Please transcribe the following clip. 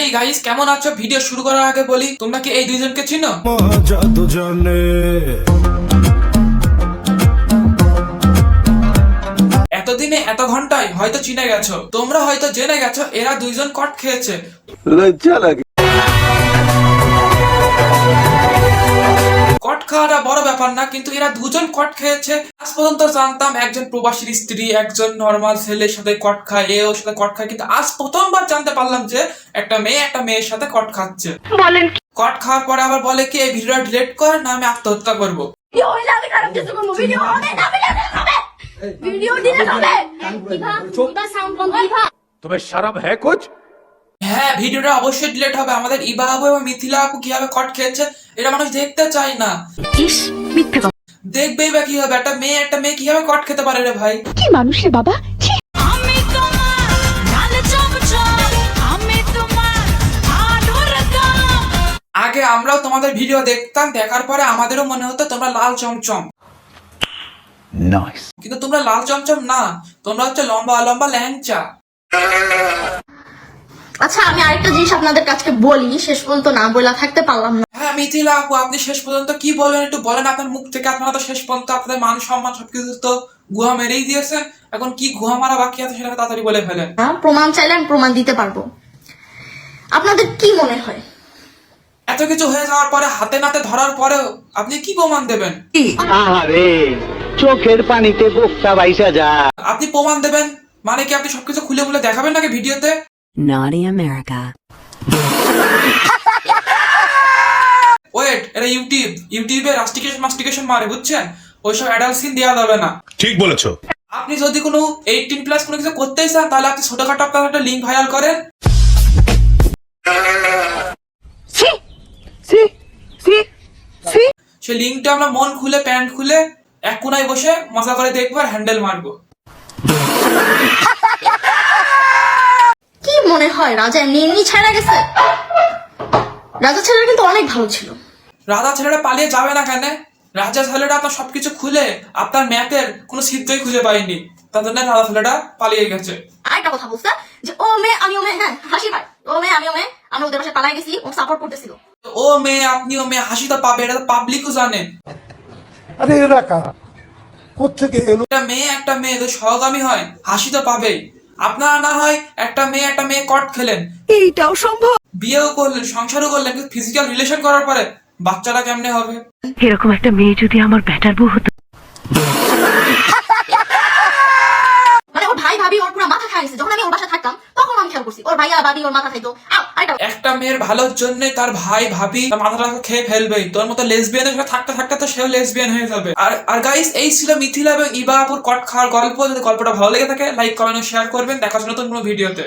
Hey guys, কেমন আছো? Video শুরু করার আগে বলি, তোমরা কি এই দুইজনকে চিনো? এতদিনে এত ঘন্টায় হয়তো চিনে গেছো, তোমরা হয়তো জেনে গেছো এরা দুইজন কট খেয়েছে। লজ্জা লাগে। কট খাওয়াটা বড় ব্যাপার না, কিন্তু এরা দুজন কট খেয়েছে। আজ পর্যন্ত জানতাম একজন প্রবাসীর স্ত্রী একজন নর্মাল ছেলের সাথে কট খায়, এ ওর সাথে কট খায়, কিন্তু আজ প্রথমবার জানতে পারলাম যে একটা মেয়ে একটা মেয়ের সাথে কট খাচ্ছে। বলেন কট খাওয়ার পরে আবার বলে কি এই ভিডিওটা ডিলিট কর, না আমি আত্মহত্যা করবো। तुम्हें शर्म है कुछ? হ্যাঁ, ভিডিওটা অবশ্যই ডিলিট হবে। আমাদের ইবা আপু এবং মিথিলা আপু কিভাবে কট খেয়েছে এটা মানুষ দেখতে চায় না। দেখবেই বা কি হবে, একটা মেয়ে কিভাবে কট খেতে পারে রে ভাই? কি মানুষ রে বাবা। আগে আমরাও তোমাদের ভিডিও দেখতাম, দেখার পরে আমাদেরও মনে হতো তোমরা লাল চমচম, কিন্তু তোমরা লাল চমচম না, তোমরা হচ্ছে লম্বা লম্বা ল্যাংচা। আচ্ছা, আমি আরেকটা জিনিস আপনাদের কাছে বলি, শেষ পর্যন্ত না বলা থাকতে পারলাম না। হ্যাঁ মিথিলা আপু, আপনি শেষ পর্যন্ত কি বলবেন একটু বলেন আপনার মুখ থেকে। আপনারা তো শেষ পর্যন্ত আপনাদের মান সম্মান সবকিছু তো গুহা মেরেই দিয়েছেন, এখন কি গুহা মারা বাকি আছে সেটা তাড়াতাড়ি বলে ফেলেন। প্রমাণ চাইলে আমি প্রমাণ দিতে পারবো। আপনাদের কি মনে হয় এত কিছু হয়ে যাওয়ার পরে, হাতে নাতে ধরার পরেও আপনি কি প্রমাণ দেবেন? আরে চোখের পানিতে বোকটা বাইসা যা। আপনি প্রমাণ দেবেন মানে কি আপনি সবকিছু খুলে খুলে দেখাবেন নাকি ভিডিওতে? Naughty America. ওয়েট, এটা ইউটিউবে রাস্টিকেশন মারে, বুঝছেন? ওইসব অ্যাডাল্ট সিন দেওয়া যাবে না। ঠিক বলেছো। আপনি যদি কোনো 18+ কোনো কিছু করতেই চান, তাহলে আপনি ছোটখাটো আপনার একটা লিঙ্ক ভাইরাল করেন। সেই লিঙ্কটা আমরা মন খুলে প্যান্ট খুলে এক কোনায় বসে মজা করে দেখবো আর হ্যান্ডেল মারবো। কি মনে হয় রাজা এমনি ছাড়া গেছে? রাজা ছেলেটা কিন্তু অনেক ভালো ছিল। রাজা ছেলেটা পালিয়ে যাবে না কেন? রাজা ছেলেটা আপনার সবকিছু খুলে আপনার ম্যাপের কোনো ছিদ্রই খুঁজে পাইনি, তার জন্য রাজা ছেলেটা পালিয়ে গেছে। আরেকটা কথা বলছে যে ও মেয়ে আমি ও মেয়ে, হ্যাঁ হাসি পায়, ও মেয়ে আমি ও মেয়ে, আমরা ওদের বাসায় পালাই গেছি, ও সাপোর্ট করতেছিল। ও মেয়ে আপনি ও মেয়ে, হাসি তো পাবে, এটা তো পাবলিকও জানে। আরে এরা কারা? কোত্থেকে এলো? একটা মেয়ে তো সহগামী হয়, হাসি তো পাবেই। আপনারা না হয় একটা মেয়ে কট খেলেন, এইটাও সম্ভব। বিয়েও করলেন, সংসারও করলেন, কিন্তু ফিজিক্যাল রিলেশন করার পরে বাচ্চাটা কেমনে হবে? এরকম একটা মেয়ে যদি আমার ব্যাটার বউ হতো। মানে ওর ভাই ভাবি ওর পুরো মাথা খাইছে। যখন আমি ওর বাসায় থাকতাম তখন আমি খেয়াল করছি ওর ভাইয়া ভাবি ওর মাথা খাইতো। একটা মেয়ের ভালোর জন্য তার ভাই ভাবি তার মাথাটা খেয়ে ফেলবেই। তোর মতো লেসবিয়ানের সাথে থাকতে থাকতে তো সেও লেসবিয়ান হয়ে যাবে। আর গাইস, এই ছিল মিথিলা এবং ইবা আপুর কট খাওয়ার গল্প। যদি গল্পটা ভালো লেগে থাকে লাইক কমেন্ট ও শেয়ার করবেন। দেখা হচ্ছে নতুন কোনো ভিডিওতে।